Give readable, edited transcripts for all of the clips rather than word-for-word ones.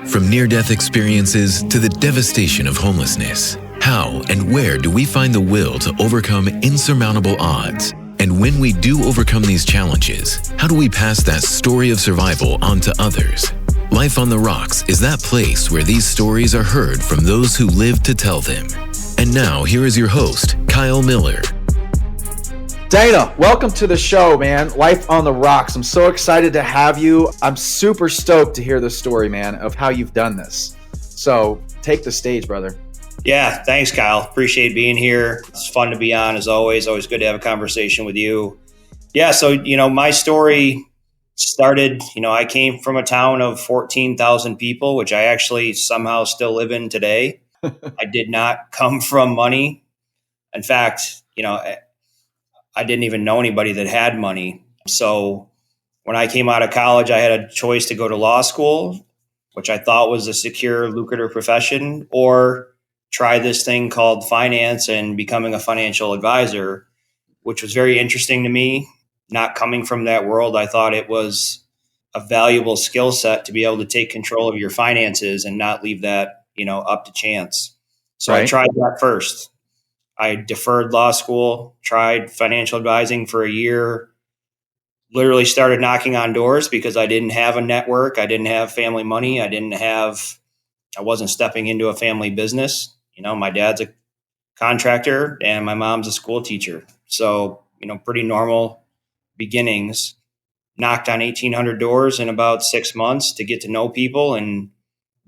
From near-death experiences to the devastation of homelessness, how and where do we find the will to overcome insurmountable odds? And when we do overcome these challenges, how do we pass that story of survival on to others? Life on the Rocks is that place where these stories are heard from those who live to tell them. And now, here is your host, Kyle Miller. Dana, welcome to the show, man. Life on the Rocks. I'm so excited to have you. I'm super stoked to hear the story, man, of how you've done this. So take the stage, brother. Yeah, thanks, Kyle. Appreciate being here. It's fun to be on, as always. Always good to have a conversation with you. Yeah, so, my story started, I came from a town of 14,000 people, which I actually somehow still live in today. I did not come from money. In fact, I didn't even know anybody that had money. So when I came out of college, I had a choice to go to law school, which I thought was a secure, lucrative profession, or try this thing called finance and becoming a financial advisor, which was very interesting to me. Not coming from that world, I thought it was a valuable skill set to be able to take control of your finances and not leave that, up to chance. So right. I tried that first. I deferred law school, tried financial advising for a year, literally started knocking on doors because I didn't have a network. I didn't have family money. I wasn't stepping into a family business. My dad's a contractor and my mom's a school teacher. So, pretty normal beginnings. Knocked on 1,800 doors in about 6 months to get to know people and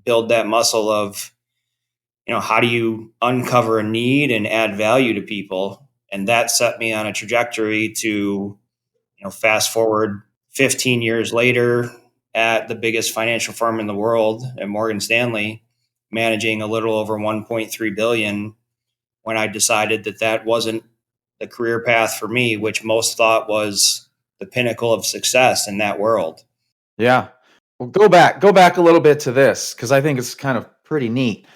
build that muscle of, how do you uncover a need and add value to people? And that set me on a trajectory to, fast forward 15 years later at the biggest financial firm in the world at Morgan Stanley, managing a little over 1.3 billion, when I decided that wasn't the career path for me, which most thought was the pinnacle of success in that world. Yeah. Well, go back a little bit to this, because I think it's kind of pretty neat.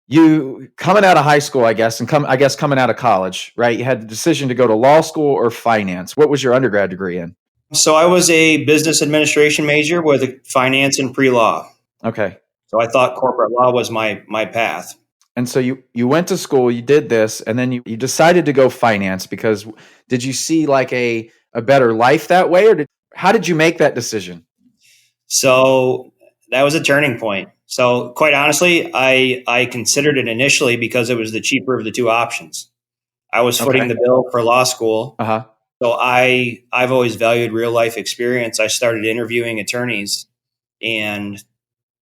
You coming out of high school, I guess, and coming out of college, right? You had the decision to go to law school or finance. What was your undergrad degree in? So I was a business administration major with a finance and pre-law. Okay. So I thought corporate law was my path. And so you went to school, you did this, and then you decided to go finance because did you see like a better life that way, or how did you make that decision? So that was a turning point. So quite honestly, I considered it initially because it was the cheaper of the two options. I was footing the bill for law school. Uh-huh. So I've always valued real life experience. I started interviewing attorneys and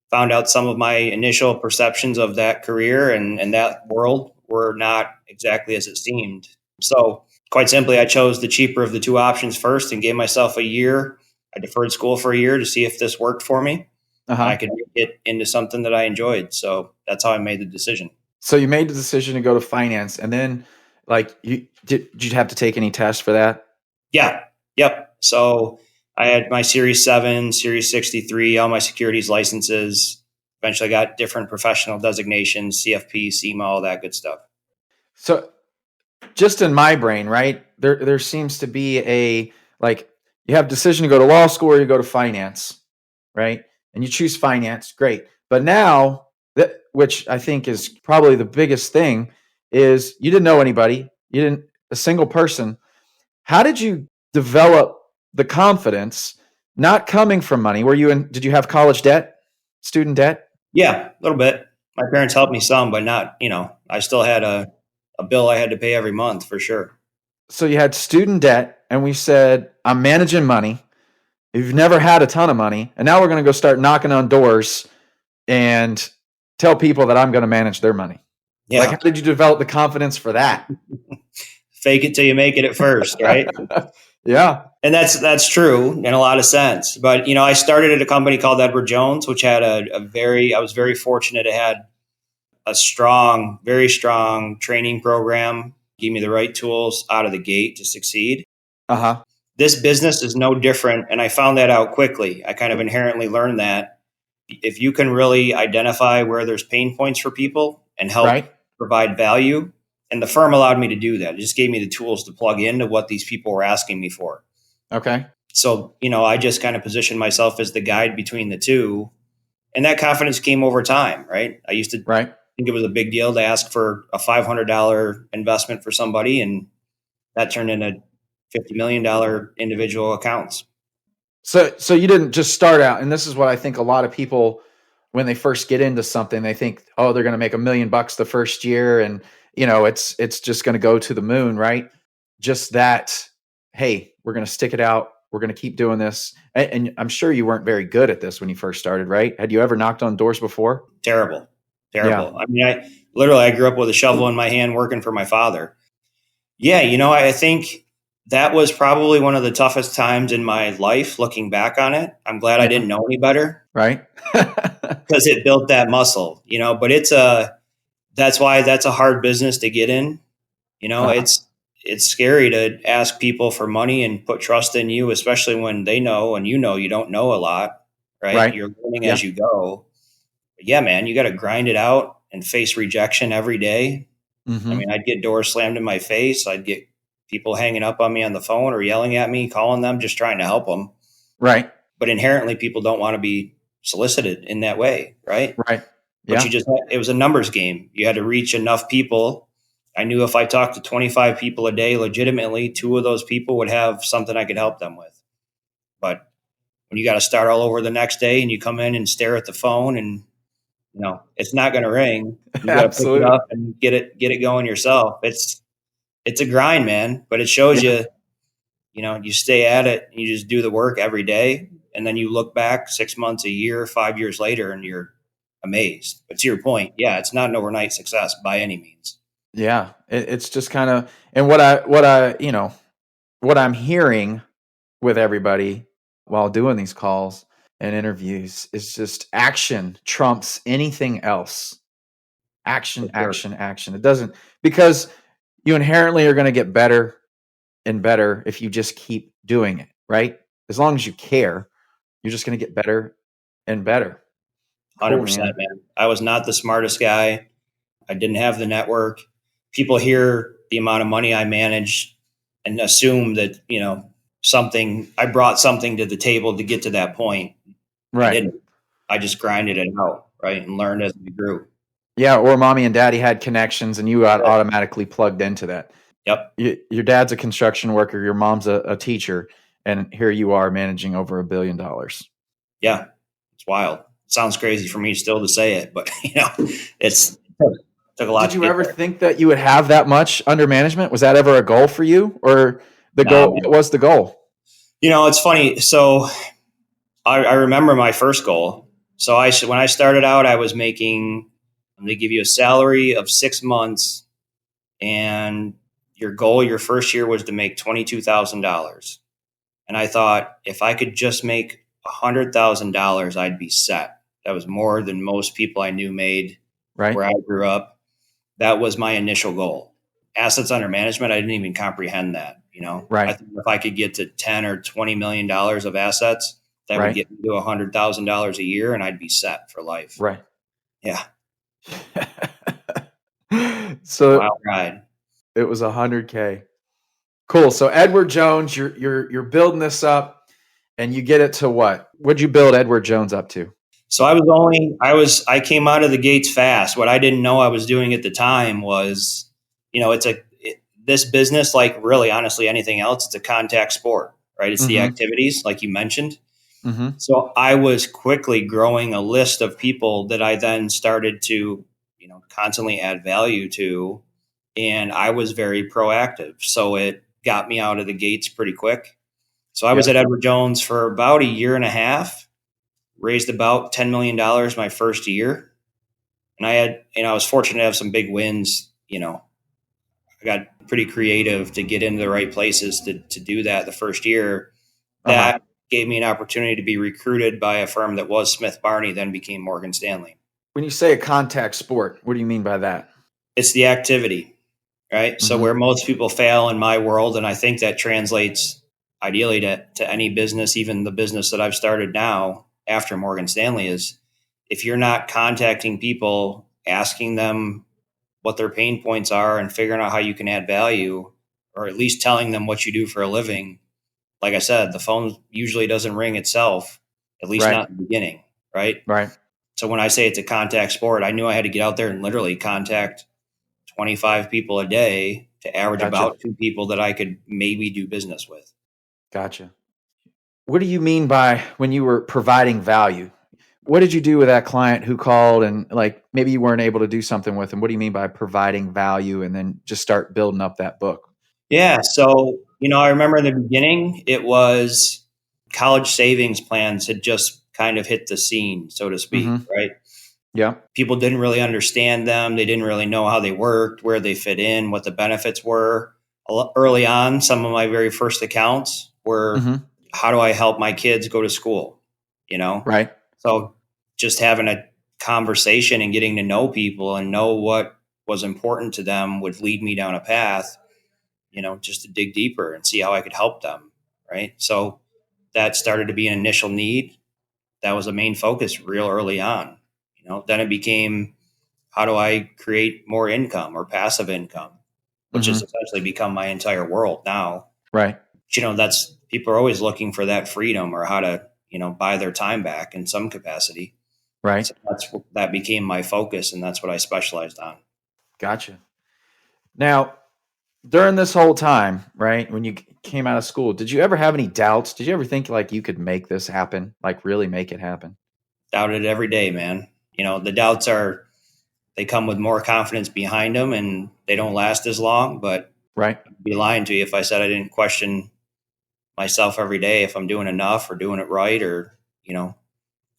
found out some of my initial perceptions of that career and that world were not exactly as it seemed. So quite simply, I chose the cheaper of the two options first and gave myself a year. I deferred school for a year to see if this worked for me. Uh-huh. I could make it into something that I enjoyed. So that's how I made the decision. So you made the decision to go to finance, and then did you have to take any tests for that? Yeah. Yep. So I had my Series 7, Series 63, all my securities licenses. Eventually got different professional designations, CFP, CMA, all that good stuff. So just in my brain, right, there seems to be you have a decision to go to law school or you go to finance, right? And you choose finance, great. But now, which I think is probably the biggest thing, is you didn't know anybody, a single person. How did you develop the confidence, not coming from money? Did you have college debt, student debt? Yeah, a little bit. My parents helped me some, but not, I still had a bill I had to pay every month for sure. So you had student debt, and we said, I'm managing money. You've never had a ton of money, and now we're going to go start knocking on doors and tell people that I'm going to manage their money. Yeah. How did you develop the confidence for that? Fake it till you make it at first, right? Yeah. And that's true in a lot of sense. But, I started at a company called Edward Jones, which had I was very fortunate. It had a very strong training program, gave me the right tools out of the gate to succeed. Uh-huh. This business is no different. And I found that out quickly. I kind of inherently learned that if you can really identify where there's pain points for people and help provide value, and the firm allowed me to do that. It just gave me the tools to plug into what these people were asking me for. Okay. So, I just kind of positioned myself as the guide between the two And that confidence came over time, right? I used to Right. think it was a big deal to ask for a $500 investment for somebody, and that turned into $50 million individual accounts. So you didn't just start out, and this is what I think a lot of people, when they first get into something, they think, oh, they're going to make $1 million the first year, and it's just going to go to the moon, right? Just that, hey, we're going to stick it out. We're going to keep doing this. And I'm sure you weren't very good at this when you first started, right? Had you ever knocked on doors before? Terrible. Yeah. I mean, I grew up with a shovel in my hand working for my father. Yeah. I think that was probably one of the toughest times in my life looking back on it. I'm glad I didn't know any better. Right. Because it built that muscle, but that's why that's a hard business to get in. It's scary to ask people for money and put trust in you, especially when they know and you don't know a lot, right? You're learning as you go. But yeah, man, you got to grind it out and face rejection every day. Mm-hmm. I mean, I'd get doors slammed in my face. I'd get people hanging up on me on the phone or yelling at me, calling them, just trying to help them. Right. But inherently, people don't want to be solicited in that way, right? Right. Yeah. But it was a numbers game. You had to reach enough people. I knew if I talked to 25 people a day, legitimately, 2 of those people would have something I could help them with. But when you got to start all over the next day and you come in and stare at the phone and, it's not going to ring. You got to pick it up and get it going yourself. It's a grind, man, but it shows you, you stay at it and you just do the work every day. And then you look back 6 months, a year, 5 years later, and you're amazed. But to your point, yeah, it's not an overnight success by any means. Yeah, it's just kind of, and what I'm hearing with everybody while doing these calls and interviews is just action trumps anything else. Action, action, action. It doesn't, because you inherently are going to get better and better if you just keep doing it, right? As long as you care, you're just going to get better and better. 100%, man. I was not the smartest guy. I didn't have the network. People hear the amount of money I manage and assume that, I brought something to the table to get to that point. Right. I didn't. I just grinded it out, right, and learned as we grew. Yeah, or mommy and daddy had connections and you got automatically plugged into that. Yep. Your dad's a construction worker, your mom's a teacher, and here you are managing over $1 billion. Yeah, it's wild. It sounds crazy for me still to say it, but it's took a lot. Did you ever think that you would have that much under management? Was that ever a goal for you, or goal? What was the goal? It's funny. So I remember my first goal. So when I started out, I was making. They give you a salary of 6 months, and your goal your first year was to make $22,000. And I thought if I could just make $100,000, I'd be set. That was more than most people I knew made where I grew up. That was my initial goal. Assets under management, I didn't even comprehend that. I think if I could get to $10 or $20 million of assets, that would get me to $100,000 a year, and I'd be set for life. Right. Yeah. So wild ride. It was $100K. Cool. So Edward Jones, you're building this up, and you get it to what? What'd you build Edward Jones up to? So I came out of the gates fast. What I didn't know I was doing at the time was, this business, like really honestly anything else, it's a contact sport, right? It's the activities like you mentioned. Mm-hmm. So I was quickly growing a list of people that I then started to, constantly add value to. And I was very proactive. So it got me out of the gates pretty quick. So I was at Edward Jones for about a year and a half, raised about $10 million my first year. And I was fortunate to have some big wins. I got pretty creative to get into the right places to do that the first year. That gave me an opportunity to be recruited by a firm that was Smith Barney, then became Morgan Stanley. When you say a contact sport, what do you mean by that? It's the activity, right? Mm-hmm. So where most people fail in my world, and I think that translates ideally to any business, even the business that I've started now after Morgan Stanley, is if you're not contacting people, asking them what their pain points are and figuring out how you can add value, or at least telling them what you do for a living. Like I said, the phone usually doesn't ring itself, at least not in the beginning. Right. Right. So when I say it's a contact sport, I knew I had to get out there and literally contact 25 people a day to average Gotcha. about 2 people that I could maybe do business with. Gotcha. What do you mean by when you were providing value? What did you do with that client who called and like maybe you weren't able to do something with them? What do you mean by providing value and then just start building up that book? Yeah. So, I remember in the beginning, it was college savings plans had just kind of hit the scene, so to speak, Mm-hmm. right? Yeah. People didn't really understand them. They didn't really know how they worked, where they fit in, what the benefits were. Early on, some of my very first accounts were, Mm-hmm. how do I help my kids go to school? Right. So just having a conversation and getting to know people and know what was important to them would lead me down a path, just to dig deeper and see how I could help them. Right. So that started to be an initial need. That was a main focus real early on. Then it became, how do I create more income or passive income, which has Mm-hmm. essentially become my entire world now. Right. That's, people are always looking for that freedom or how to, buy their time back in some capacity. Right. So that became my focus, and that's what I specialized on. Gotcha. Now, during this whole time, right, when you came out of school, did you ever have any doubts? Did you ever think like you could make this happen, like really make it happen? Doubted every day, man. The doubts they come with more confidence behind them, and they don't last as long, but Right. I'd be lying to you if I said I didn't question myself every day if I'm doing enough or doing it right or,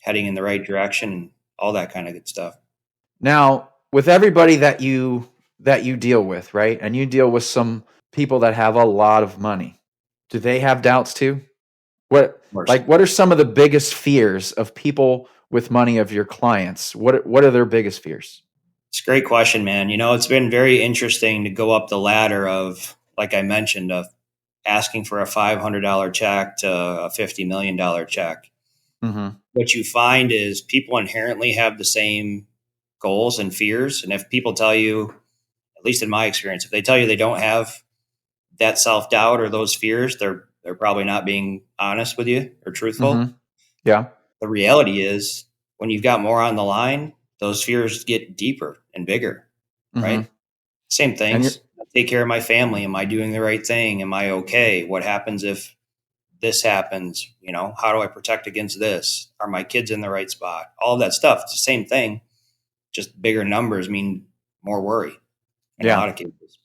heading in the right direction and all that kind of good stuff. Now, with everybody that you deal with, right? And you deal with some people that have a lot of money. Do they have doubts too? What are some of the biggest fears of people with money of your clients? What are their biggest fears? It's a great question, man. It's been very interesting to go up the ladder of, like I mentioned, of asking for a $500 check to a $50 million check. Mm-hmm. What you find is people inherently have the same goals and fears. And if people tell you, at least in my experience, if they tell you they don't have that self-doubt or those fears, they're probably not being honest with you or truthful. Mm-hmm. Yeah. The reality is when you've got more on the line, those fears get deeper and bigger, Mm-hmm. right? Same things. Take care of my family. Am I doing the right thing? Am I okay? What happens if this happens? How do I protect against this? Are my kids in the right spot? All of that stuff. It's the same thing. Just bigger numbers mean more worry in a lot of cases.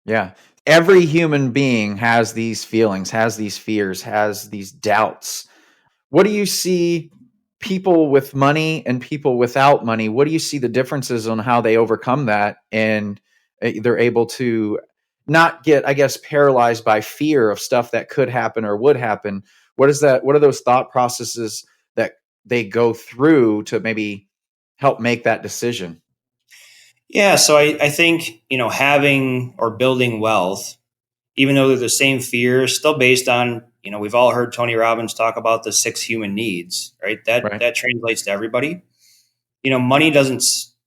Yeah. Every human being has these feelings, has these fears, has these doubts. What do you see people with money and people without money? What do you see the differences on how they overcome that and they're able to not get, I guess, paralyzed by fear of stuff that could happen or would happen? What is that? What are those thought processes that they go through to maybe help make that decision? Yeah. So I think, having or building wealth, even though they're the same fears, still based on, we've all heard Tony Robbins talk about the 6 human needs, right? That translates to everybody. Money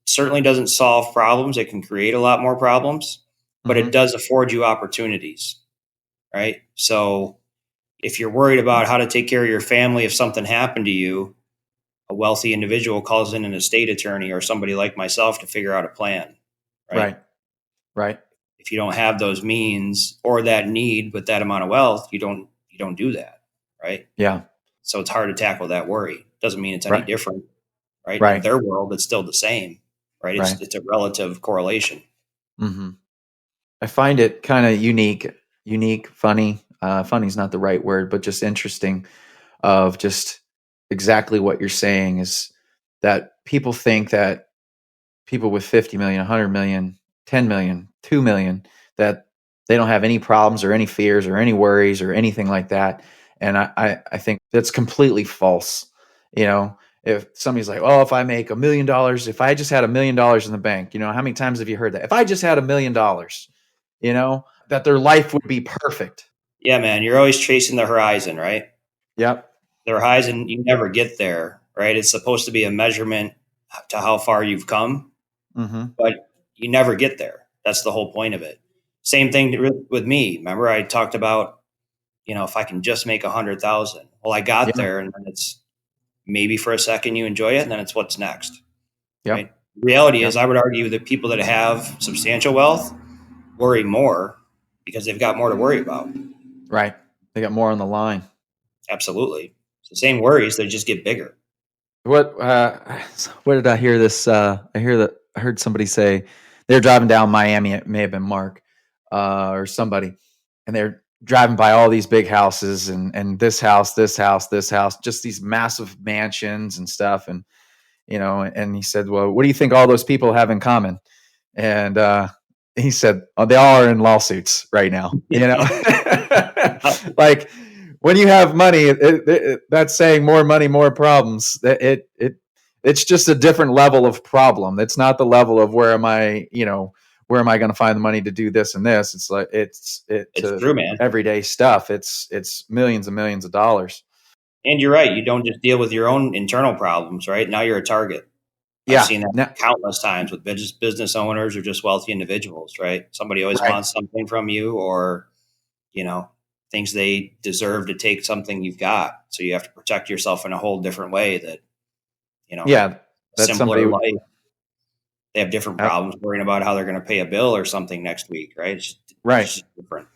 certainly doesn't solve problems. It can create a lot more problems, but Mm-hmm. it does afford you opportunities, right? So if you're worried about how to take care of your family if something happened to you, a wealthy individual calls in an estate attorney or somebody like myself to figure out a plan, right? Right. If you don't have those means or that need with that amount of wealth, you don't do that, right? Yeah. So it's hard to tackle that worry. Doesn't mean it's any Right. different, right? Right. In their world, it's still the same, right? Right. It's a relative correlation. Mm-hmm. I find it kind of unique, funny. Funny is not the right word, but just interesting of just exactly what you're saying is that people think that people with 50 million, 100 million, 10 million, 2 million, that they don't have any problems or any fears or any worries or anything like that. And I think that's completely false. If somebody's like, oh, if I make $1 million, if I just had $1 million in the bank, how many times have you heard that? If I just had $1 million, that their life would be perfect. Yeah, man, you're always chasing the horizon, right? Yep. The horizon, you never get there, right? It's supposed to be a measurement to how far you've come, Mm-hmm. but you never get there. That's the whole point of it. Same thing with me. Remember, I talked about, if I can just make 100,000. Well, I got there, and then it's maybe for a second you enjoy it, and then it's what's next. Yep. Right? Reality is, I would argue that people that have substantial wealth worry more because they've got more to worry about. Right. They got more on the line. Absolutely. It's the same worries, they just get bigger. What where did I hear this? I heard somebody say they're driving down Miami. It may have been Mark or somebody, and they're driving by all these big houses and this house, just these massive mansions and stuff. And and he said, "Well, what do you think all those people have in common?" And he said, "Oh, they all are in lawsuits right now." Like, when you have money, that's saying more money, more problems. It's just a different level of problem. It's not the level of where am I going to find the money to do this and this. It's like it's true, man. Everyday stuff. It's millions and millions of dollars. And you're right. You don't just deal with your own internal problems, right? Now you're a target. Yeah. I've seen that countless times with business owners or just wealthy individuals, right? Somebody always wants something from you, or thinks they deserve to take something you've got. So you have to protect yourself in a whole different way that, that's simpler life. They have different problems worrying about how they're going to pay a bill or something next week, right? It's just different.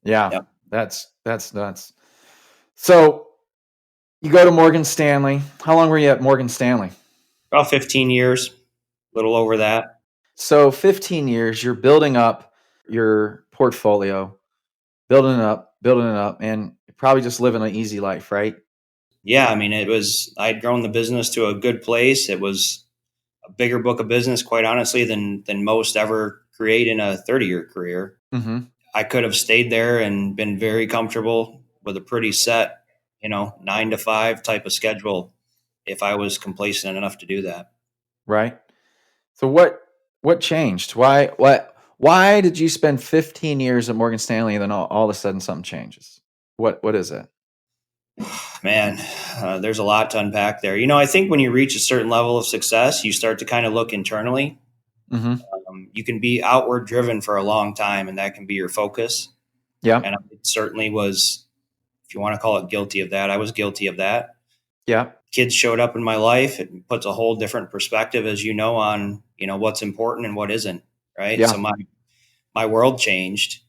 Yeah. Yep. That's nuts. So you go to Morgan Stanley. How long were you at Morgan Stanley? About 15 years, a little over that. So 15 years, you're building up your portfolio, building it up, and probably just living an easy life, right? Yeah. I mean, I'd grown the business to a good place. It was a bigger book of business, quite honestly, than most ever create in a 30-year career. Mm-hmm. I could have stayed there and been very comfortable with a pretty set, 9 to 5 type of schedule if I was complacent enough to do that. Right. So what changed? Why did you spend 15 years at Morgan Stanley and then all of a sudden something changes? What is it? Man, there's a lot to unpack there. I think when you reach a certain level of success, you start to kind of look internally. Mm-hmm. You can be outward driven for a long time, and that can be your focus. Yeah. And I certainly was, if you want to call it guilty of that, I was guilty of that. Yeah. Kids showed up in my life. It puts a whole different perspective, as on, what's important and what isn't. Right. Yeah. So my world changed.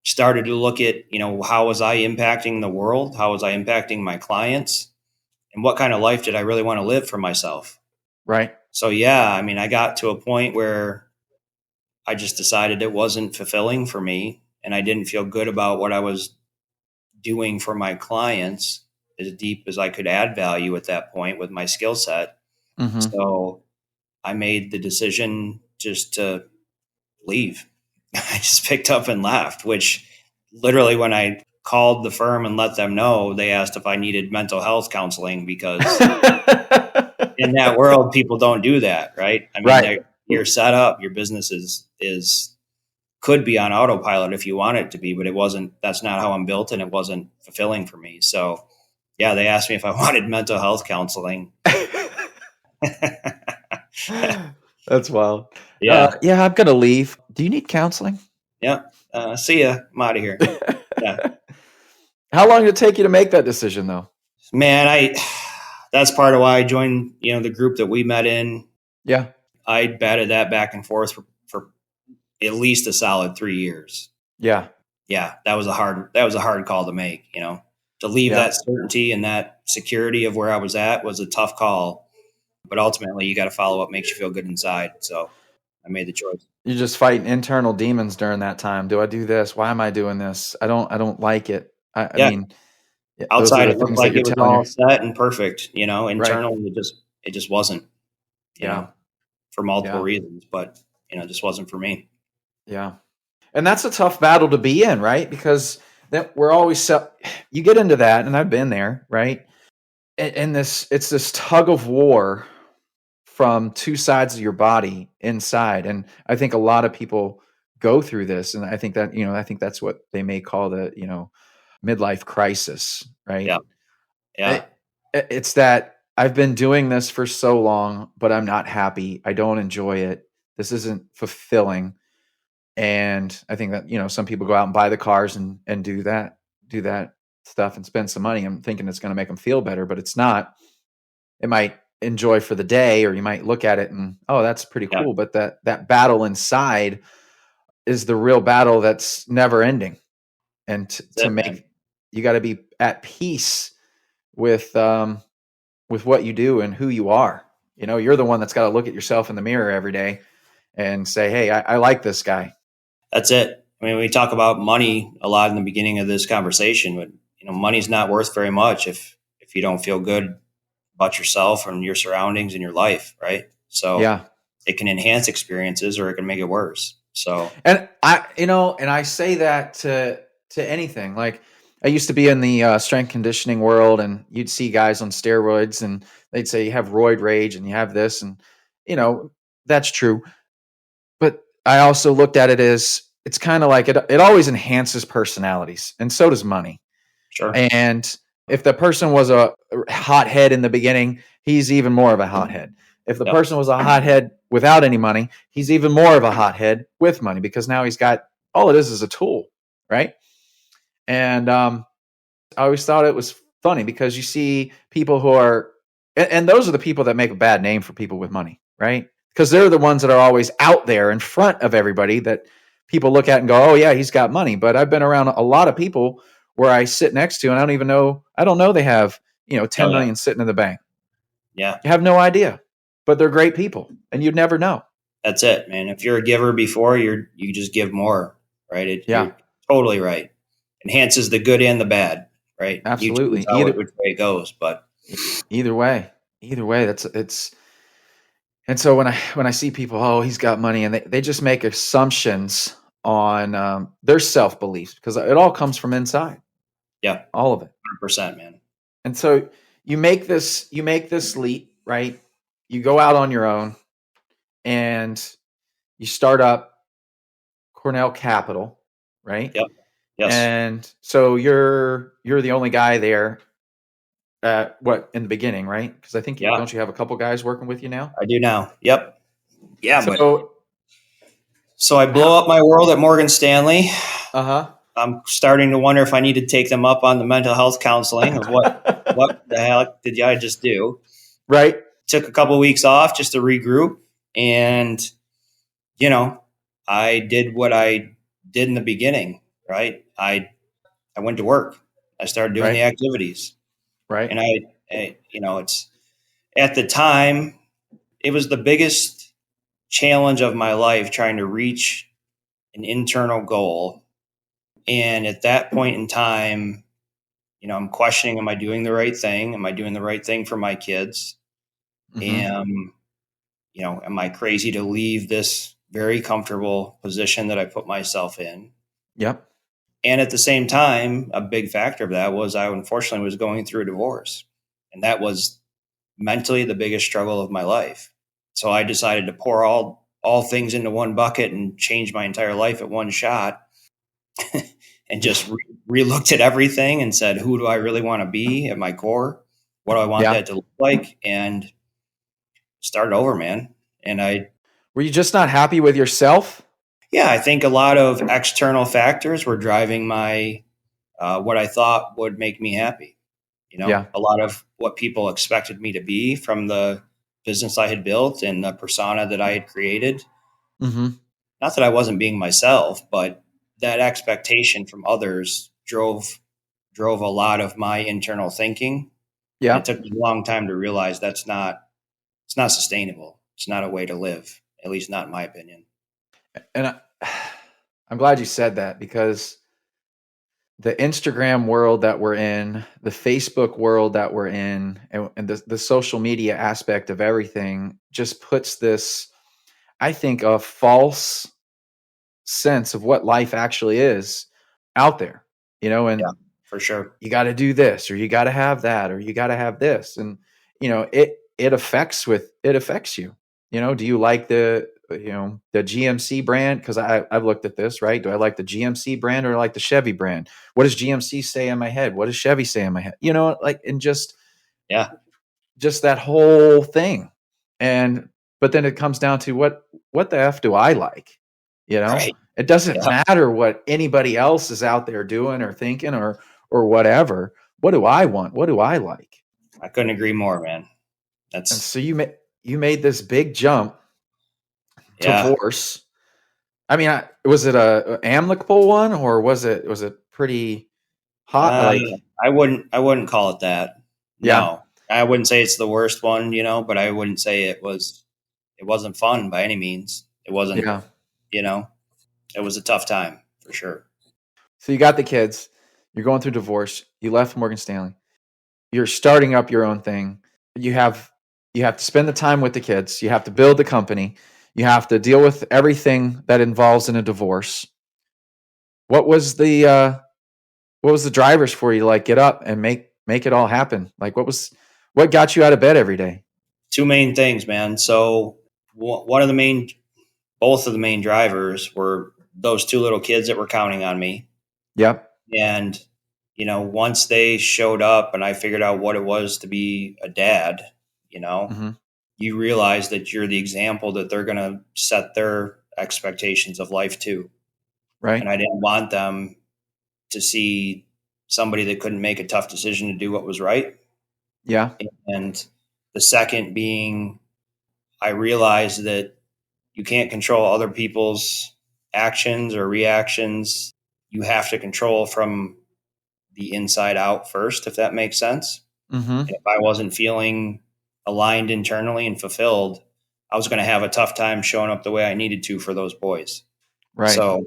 Started to look at, how was I impacting the world? How was I impacting my clients? And what kind of life did I really want to live for myself? Right. So, yeah, I mean, I got to a point where I just decided it wasn't fulfilling for me, and I didn't feel good about what I was doing for my clients as deep as I could add value at that point with my skill set. Mm-hmm. So I made the decision just to leave. I just picked up and left, which literally when I called the firm and let them know, they asked if I needed mental health counseling because in that world, people don't do that, right? I mean, you're set up, your business could be on autopilot if you want it to be, but it wasn't. That's not how I'm built, and it wasn't fulfilling for me. So yeah, they asked me if I wanted mental health counseling. That's wild. Yeah. Yeah, I'm going to leave. Do you need counseling? Yeah. See ya. I'm out of here. Yeah. How long did it take you to make that decision, though? Man, that's part of why I joined, the group that we met in. Yeah. I batted that back and forth for at least a solid 3 years. Yeah. Yeah. That was a hard call to make, to leave that certainty and that security of where I was at was a tough call. But ultimately, you got to follow what makes you feel good inside. So I made the choice. You're just fighting internal demons during that time. Do I do this? Why am I doing this? I don't like it. I mean, outside it looked like it was all set and perfect. Internally, it just wasn't. For multiple reasons, but it just wasn't for me. Yeah, and that's a tough battle to be in, right? Because we're always you get into that, and I've been there, right? And it's this tug of war from two sides of your body inside. And I think a lot of people go through this. And I think that, I think that's what they may call the, midlife crisis, right? Yeah. Yeah. It's that I've been doing this for so long, but I'm not happy. I don't enjoy it. This isn't fulfilling. And I think that, some people go out and buy the cars and do that stuff and spend some money. I'm thinking it's going to make them feel better, but it's not. it might enjoy for the day, or you might look at it and, oh, that's pretty Yeah. cool. But that battle inside is the real battle that's never ending. And to make, you got to be at peace with what you do and who you are. You're the one that's got to look at yourself in the mirror every day and say, hey, I like this guy. That's it. I mean, we talk about money a lot in the beginning of this conversation, but money's not worth very much if you don't feel good about yourself and your surroundings and your life, right? So yeah, it can enhance experiences or it can make it worse. So, and I say that to anything. Like, I used to be in the strength conditioning world, and you'd see guys on steroids, and they'd say you have roid rage and you have this, and that's true. But I also looked at it as, it's kind of like it always enhances personalities, and so does money. sure. And if the person was a hothead in the beginning, he's even more of a hothead. If the person was a hothead without any money, he's even more of a hothead with money, because now he's got, all it is a tool, right? And I always thought it was funny, because you see people who are, and those are the people that make a bad name for people with money, right? Because they're the ones that are always out there in front of everybody that people look at and go, oh yeah, he's got money. But I've been around a lot of people where I sit next to, and I don't know they have 10 million sitting in the bank. Yeah, you have no idea, but they're great people, and you'd never know. That's it, man. If you're a giver before, you just give more, right? You're totally right. Enhances the good and the bad, right? Absolutely. Which way it goes, but either way, it's. And so when I see people, oh, he's got money, and they just make assumptions on their self beliefs, because it all comes from inside. Yeah, all of it, 100%, man. And so you make this leap, right? You go out on your own, and you start up Cornell Capital, right? Yep. Yes. And so you're the only guy there. In the beginning, right? Because I think don't you have a couple guys working with you now? I do now. Yep. Yeah. So I blow up my world at Morgan Stanley. Uh-huh. I'm starting to wonder if I need to take them up on the mental health counseling of what the hell did I just do? Right. Took a couple of weeks off just to regroup, and I did what I did in the beginning, right? I went to work. I started doing the activities. Right. And it's at the time, it was the biggest challenge of my life, trying to reach an internal goal. And at that point in time, I'm questioning, am I doing the right thing? Am I doing the right thing for my kids? Mm-hmm. And, am I crazy to leave this very comfortable position that I put myself in? Yep. And at the same time, a big factor of that was I unfortunately was going through a divorce. And that was mentally the biggest struggle of my life. So I decided to pour all things into one bucket and change my entire life at one shot. And just re-looked at everything and said, who do I really want to be at my core? What do I want that to look like? And started over, man. And were you just not happy with yourself? Yeah, I think a lot of external factors were driving my what I thought would make me happy. A lot of what people expected me to be from the business I had built and the persona that I had created. Mm-hmm. Not that I wasn't being myself, but that expectation from others drove a lot of my internal thinking. Yeah, and it took me a long time to realize it's not sustainable. It's not a way to live, at least not in my opinion. And I'm glad you said that, because the Instagram world that we're in, the Facebook world that we're in, and the social media aspect of everything just puts this, I think, a false sense of what life actually is out there, and for sure, you got to do this, or you got to have that, or you got to have this. And, it affects you. Do you like the GMC brand? Because I've looked at this, right? Do I like the GMC brand, or like the Chevy brand? What does GMC say in my head? What does Chevy say in my head? And just that whole thing. But then it comes down to what the F do I like? Right. It doesn't matter what anybody else is out there doing or thinking or whatever. What do I want? What do I like? I couldn't agree more, man. And That's so you made this big jump to yeah. divorce. I mean, was it a amicable one, or was it pretty hot? Uh, Like, I wouldn't call it that. yeah, No, I wouldn't say it's the worst one, but I wouldn't say it wasn't fun by any means. It wasn't, yeah. you know, it was a tough time for sure. So you got the kids. You're going through divorce. You left Morgan Stanley. You're starting up your own thing. You have you have to spend the time with the kids. You have to build the company. You have to deal with everything that involves in a divorce. What was the drivers for you to like get up and make it all happen? Like what got you out of bed every day? Two main things, man. So one of the main, both of the main drivers were those two little kids that were counting on me. Yep. And, once they showed up and I figured out what it was to be a dad, you know, Hmm. you realize that you're the example that they're going to set their expectations of life to. And Right. I didn't want them to see somebody that couldn't make a tough decision to do what was right. Yeah. And the second being, I realized that you can't control other people's actions or reactions. You have to control from the inside out first, if that makes sense. Hmm. And if I wasn't feeling aligned internally and fulfilled, I was going to have a tough time showing up the way I needed to for those boys. Right. So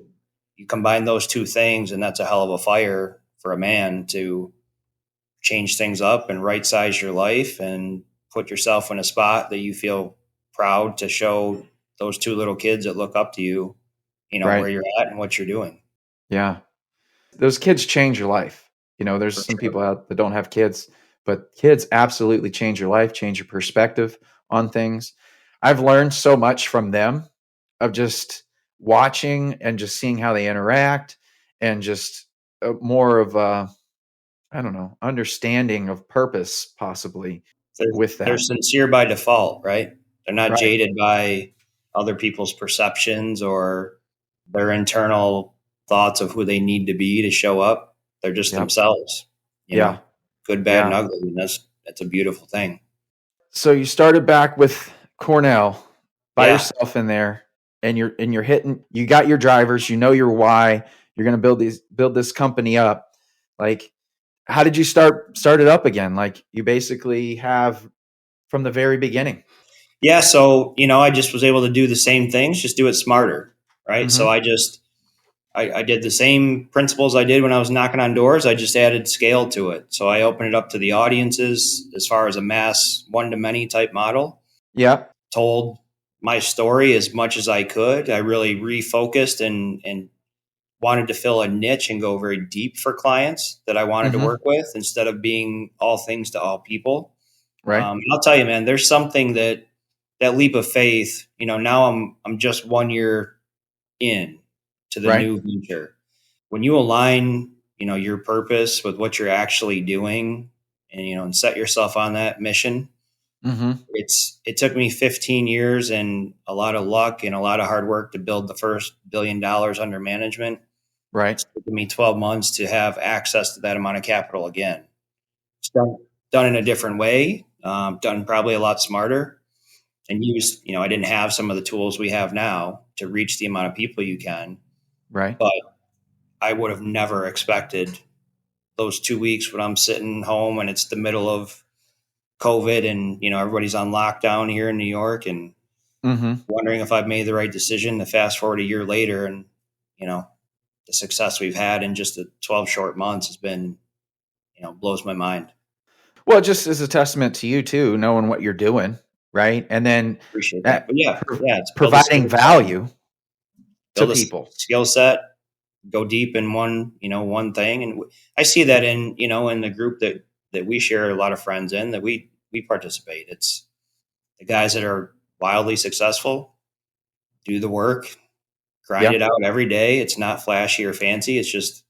you combine those two things, and that's a hell of a fire for a man to change things up and right size your life and put yourself in a spot that you feel proud to show those two little kids that look up to you, where Right. you're at and what you're doing. Yeah. Those kids change your life. There's For some sure. people out that don't have kids, but kids absolutely change your life, change your perspective on things. I've learned so much from them of just watching and just seeing how they interact and just more of I don't know, understanding of purpose possibly They're, with they're that. sincere by default, right? They're not Right. jaded by other people's perceptions or their internal thoughts of who they need to be to show up. They're just Yep. themselves, Yeah. good, bad, and Yeah. ugly. And that's a beautiful thing. So you started back with Cornell by Yeah. yourself in there, and you're hitting. You got your drivers. You know your why. You're going to build this company up. Like, how did you start it up again? Like, you basically have from the very beginning. Yeah. So, I just was able to do the same things, just do it smarter. Right. So Hmm. I did the same principles I did when I was knocking on doors. I just added scale to it. So I opened it up to the audiences as far as a mass one to many type model, Yep. told my story as much as I could. I really refocused and wanted to fill a niche and go very deep for clients that I wanted to Hmm. work with instead of being all things to all people. Right. I'll tell you, man, there's something that leap of faith. Now I'm just 1 year in to the Right. new venture. When you align, your purpose with what you're actually doing, and set yourself on that mission, Hmm. it took me 15 years and a lot of luck and a lot of hard work to build the first $1 billion under management. Right. It's taken me 12 months to have access to that amount of capital again. It's done in a different way, done probably a lot smarter, and used, I didn't have some of the tools we have now to reach the amount of people you can, Right. but I would have never expected those 2 weeks when I'm sitting home and it's the middle of COVID and, everybody's on lockdown here in New York and Hmm. wondering if I've made the right decision to fast forward a year later. And, you know, the success we've had in just the 12 short months has been, blows my mind. Well, it just is a testament to you too, knowing what you're doing, right? And then Appreciate that. that But yeah, it's providing value to build a people. skill set, go deep in one thing. And I see that in the group that we share a lot of friends in that we participate. It's the guys that are wildly successful, do the work, grind Yeah. it out every day. It's not flashy or fancy. It's just,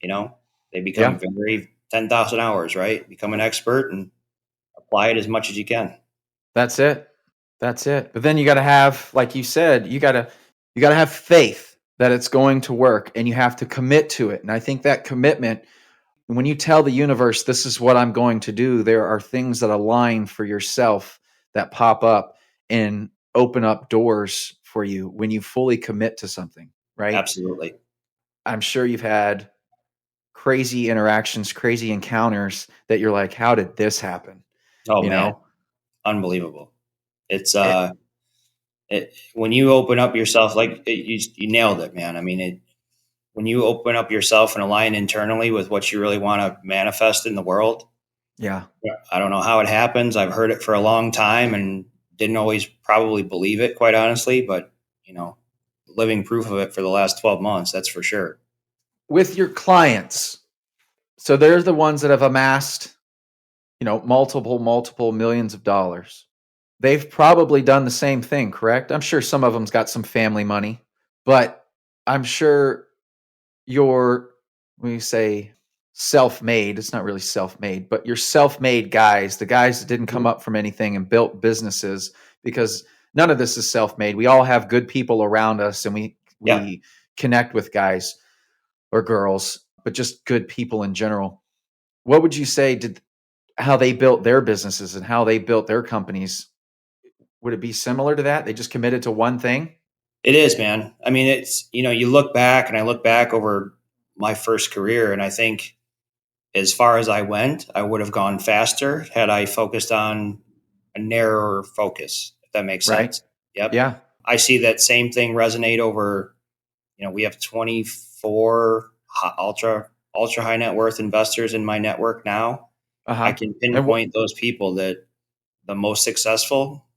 you know, they become Yeah. very 10,000 hours, right? Become an expert and apply it as much as you can. That's it. That's it. But then you got to have, like you said, you got to have faith that it's going to work, and you have to commit to it. And I think that commitment, when you tell the universe, this is what I'm going to do, there are things that align for yourself that pop up and open up doors for you when you fully commit to something, right? Absolutely. I'm sure you've had crazy interactions, crazy encounters that you're like, how did this happen? Oh You man, know, unbelievable. It's it, when you open up yourself, like you nailed it, man. I mean, when you open up yourself and align internally with what you really want to manifest in the world. yeah. I don't know how it happens. I've heard it for a long time and didn't always probably believe it, quite honestly, but living proof of it for the last 12 months, that's for sure. With your clients, so they're the ones that have amassed, multiple millions of dollars. They've probably done the same thing, correct? I'm sure some of them's got some family money, but I'm sure when you say self-made, it's not really self-made, but you're self-made guys, the guys that didn't come up from anything and built businesses, because none of this is self-made. We all have good people around us, and we Yeah. connect with guys or girls, but just good people in general. What would you say how they built their businesses and how they built their companies? Would it be similar to that? They just committed to one thing? It is, man. I mean, it's, you look back, and I look back over my first career, and I think as far as I went, I would have gone faster had I focused on a narrower focus, if that makes Right. sense. Yep. Yeah. I see that same thing resonate over, we have 24 ultra high net worth investors in my network now. I can pinpoint those people that the most successful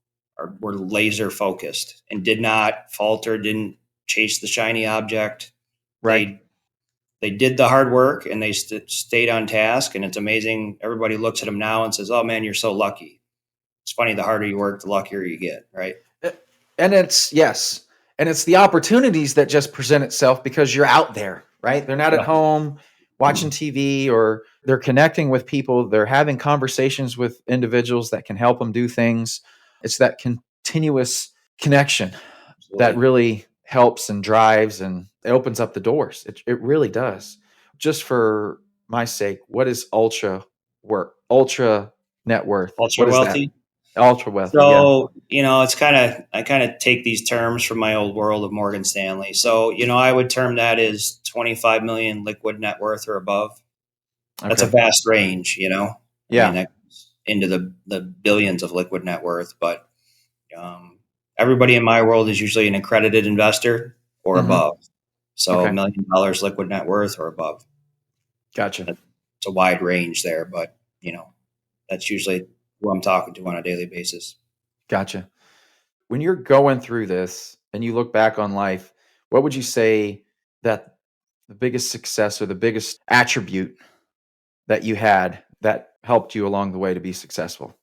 were laser focused and did not falter, didn't chase the shiny object. Right. They did the hard work and they stayed on task. And it's amazing. Everybody looks at them now and says, "Oh man, you're so lucky." It's funny. The harder you work, the luckier you get. Right. And it's the opportunities that just present itself because you're out there, right? They're not at home watching TV, or they're connecting with people. They're having conversations with individuals that can help them do things. It's that continuous connection that really helps and drives, and it opens up the doors. It really does. Just for my sake, what is ultra net worth? Ultra What is wealthy? that? Ultra wealthy. So, I kind of take these terms from my old world of Morgan Stanley. So, I would term that as 25 million liquid net worth or above. That's a vast range, I mean, that goes into the billions of liquid net worth, but everybody in my world is usually an accredited investor or above. So $1 million liquid net worth or above. Gotcha. It's a wide range there, but that's usually who I'm talking to on a daily basis. Gotcha. When you're going through this and you look back on life, what would you say that the biggest success or the biggest attribute that you had that helped you along the way to be successful,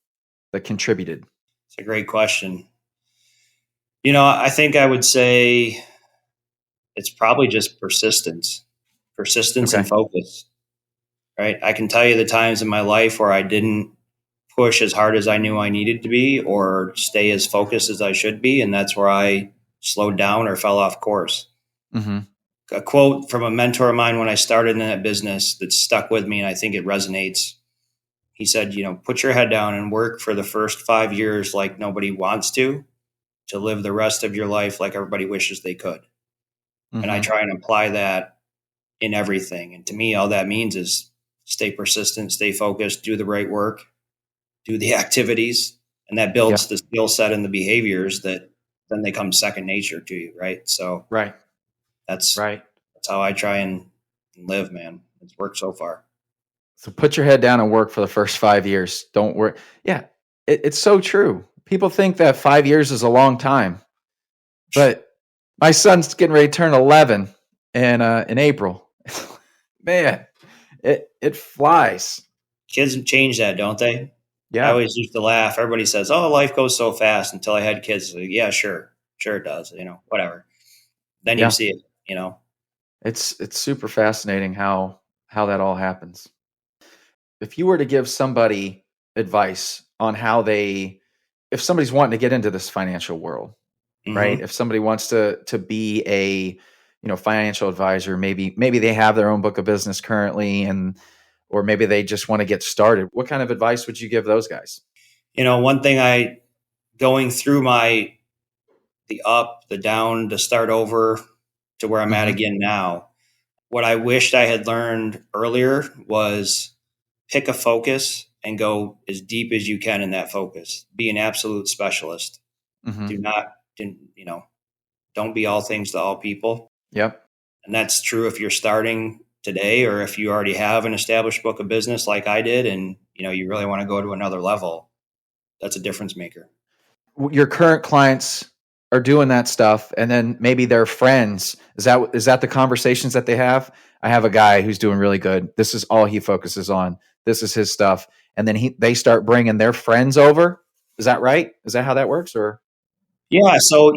that contributed? It's a great question. I think I would say it's probably just persistence and focus, right? I can tell you the times in my life where I didn't push as hard as I knew I needed to be or stay as focused as I should be. And that's where I slowed down or fell off course. Mm-hmm. A quote from a mentor of mine when I started in that business that stuck with me, and I think it resonates. He said, put your head down and work for the first 5 years like nobody wants to live the rest of your life like everybody wishes they could. Mm-hmm. And I try and apply that in everything. And to me, all that means is stay persistent, stay focused, do the right work, do the activities, and that builds the skill set and the behaviors that then they come second nature to you. Right. So that's how I try and live, man. It's worked so far. So put your head down and work for the first 5 years. Don't worry. Yeah. It's so true. People think that 5 years is a long time, but my son's getting ready to turn 11 in April. Man, it flies. Kids change that, don't they? Yeah. I always used to laugh. Everybody says, "Oh, life goes so fast," until I had kids. Like, yeah, sure it does. Whatever. Then you see it. It's super fascinating how that all happens. If you were to give somebody advice on if somebody's wanting to get into this financial world, right? If somebody wants to be a financial advisor, maybe they have their own book of business currently, or maybe they just want to get started. What kind of advice would you give those guys? One thing I going through the up, the down, to start over to where I'm at again now. What I wished I had learned earlier was pick a focus and go as deep as you can in that focus. Be an absolute specialist. Don't be all things to all people. Yep. And that's true if you're starting today or if you already have an established book of business like I did and you really want to go to another level. That's a difference maker. Your current clients are doing that stuff, and then maybe their friends. Is that the conversations that they have? I have a guy who's doing really good. This is all he focuses on. This is his stuff. And then they start bringing their friends over. Is that right? Is that how that works? Or yeah. So,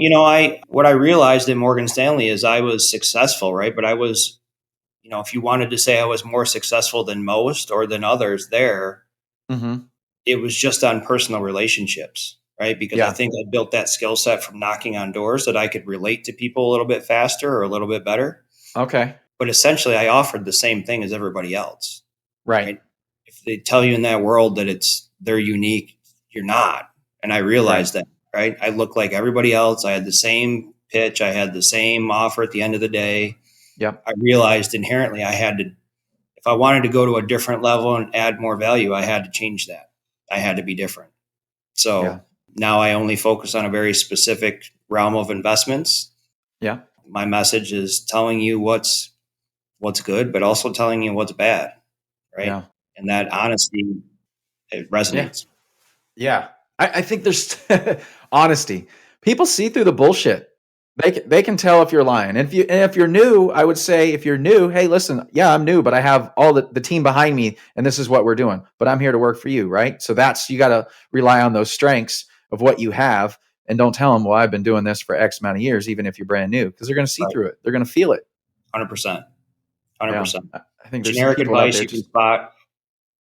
what I realized in Morgan Stanley is I was successful, right? But I was, if you wanted to say I was more successful than most or than others there, it was just on personal relationships, right? Because I think I built that skill set from knocking on doors that I could relate to people a little bit faster or a little bit better. Okay. But essentially I offered the same thing as everybody else. Right. If they tell you in that world that they're unique, you're not. And I realized that, right? I looked like everybody else. I had the same pitch. I had the same offer at the end of the day. Yep. I realized inherently I had to, if I wanted to go to a different level and add more value, I had to change that. I had to be different. So now I only focus on a very specific realm of investments. Yeah. My message is telling you what's good, but also telling you what's bad. Right. Yeah. And that honesty, it resonates. Yeah. I think there's honesty. People see through the bullshit. They can tell if you're lying. And if you're new, I would say if you're new, hey, listen, yeah, I'm new, but I have all the team behind me and this is what we're doing, but I'm here to work for you. Right. So you got to rely on those strengths of what you have and don't tell them, well, I've been doing this for X amount of years, even if you're brand new, because they're going to see through it. They're going to feel it. 100%. Yeah. I think there's generic advice you can spot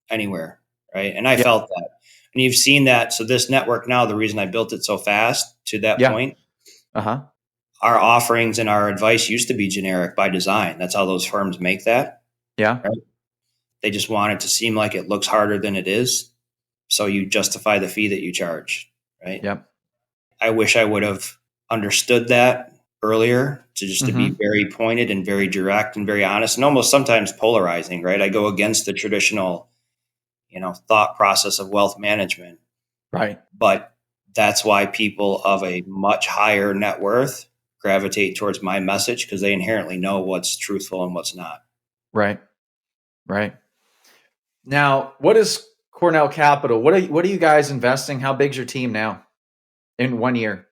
anywhere. Right. And I felt that. And you've seen that. So this network now, the reason I built it so fast to that point, our offerings and our advice used to be generic by design. That's how those firms make that. Yeah. Right? They just want it to seem like it looks harder than it is. So you justify the fee that you charge. Right. Yep. I wish I would have understood that earlier to be very pointed and very direct and very honest and almost sometimes polarizing. Right. I go against the traditional, thought process of wealth management. Right. But that's why people of a much higher net worth gravitate towards my message because they inherently know what's truthful and what's not. Right. Right. Now, what is Cornell Capital? What are you guys investing? How big's your team now in 1 year?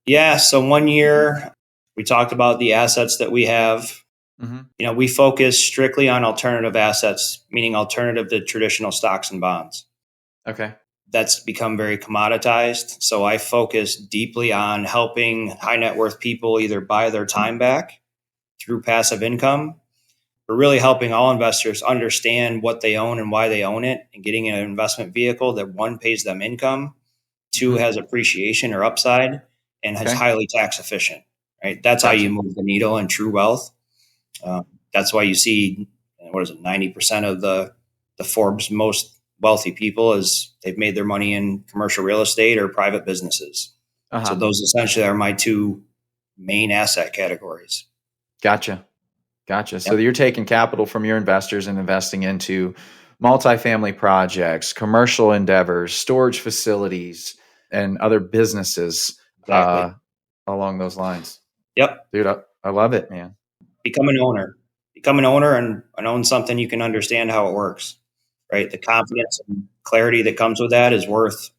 Yeah. So 1 year, we talked about the assets that we have. We focus strictly on alternative assets, meaning alternative to traditional stocks and bonds. Okay. That's become very commoditized. So I focus deeply on helping high net worth people either buy their time back through passive income, or really helping all investors understand what they own and why they own it and getting an investment vehicle that one, pays them income, two, has appreciation or upside, and is highly tax efficient. Right. That's how you move the needle in true wealth. That's why you see, 90% of the Forbes most wealthy people is they've made their money in commercial real estate or private businesses. So those essentially are my two main asset categories. Gotcha. So you're taking capital from your investors and investing into multifamily projects, commercial endeavors, storage facilities, and other businesses along those lines. Yep. Dude, I love it, man. Become an owner and own something you can understand how it works, right? The confidence and clarity that comes with that is worth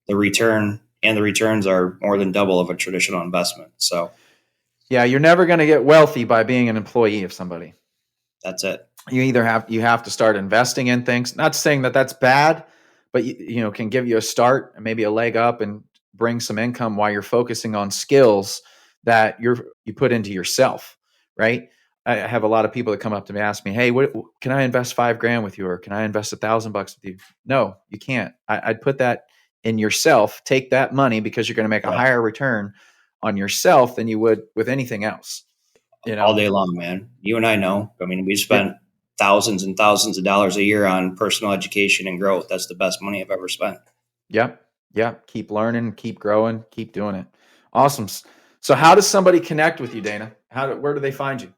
the return, and the returns are more than double of a traditional investment. So yeah, you're never going to get wealthy by being an employee of somebody. That's it. You have to start investing in things. Not saying that that's bad, but you can give you a start and maybe a leg up and bring some income while you're focusing on skills that you put into yourself, right? I have a lot of people that come up to me and ask me, hey, can I invest $5,000 with you? Or can I invest $1,000 with you? No, you can't. I'd put that in yourself. Take that money because you're going to make a higher return on yourself than you would with anything else. All day long, man. You and I know. I mean, we spent thousands and thousands of dollars a year on personal education and growth. That's the best money I've ever spent. Yep. Yeah. Keep learning, keep growing, keep doing it. Awesome. So how does somebody connect with you, Dana? Where do they find you?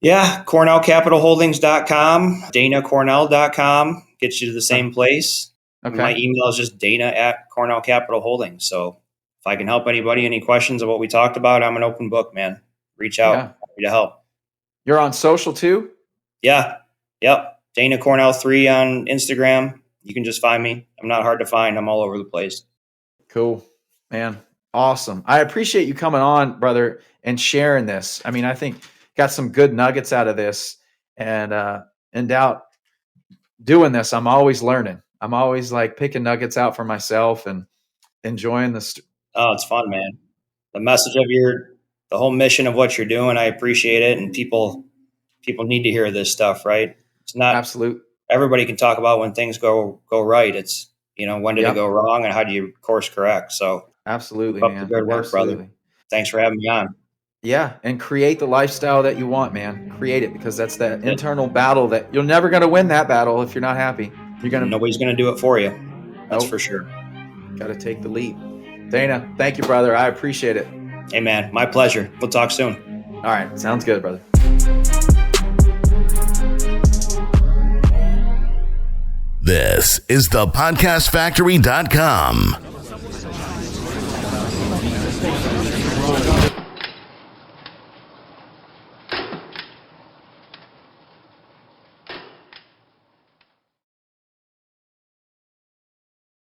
Yeah, CornellCapitalHoldings.com, DanaCornell.com gets you to the same place. Okay. My email is just Dana@Cornell Capital Holdings. So if I can help anybody, any questions of what we talked about, I'm an open book, man. Reach out. Yeah. Happy to help. You're on social too? Yeah. Yep. Dana Cornell 3 on Instagram. You can just find me. I'm not hard to find. I'm all over the place. Cool, man. Awesome. I appreciate you coming on, brother, and sharing this. I mean, I think got some good nuggets out of this, and in doubt doing this, I'm always learning. I'm always like picking nuggets out for myself and enjoying this. Oh, it's fun, man. The message of the whole mission of what you're doing, I appreciate it. And people need to hear this stuff, right? It's not absolute. Everybody can talk about when things go right. It's, when did it go wrong and how do you course correct? So absolutely, keep up man. the good work, absolutely. brother. Thanks for having me on. Yeah. And create the lifestyle that you want, man. Create it, because that's that internal battle that you're never going to win that battle if you're not happy. Nobody's going to do it for you. That's for sure. Got to take the leap. Dana, thank you, brother. I appreciate it. Hey, man, my pleasure. We'll talk soon. All right. Sounds good, brother. This is thepodcastfactory.com.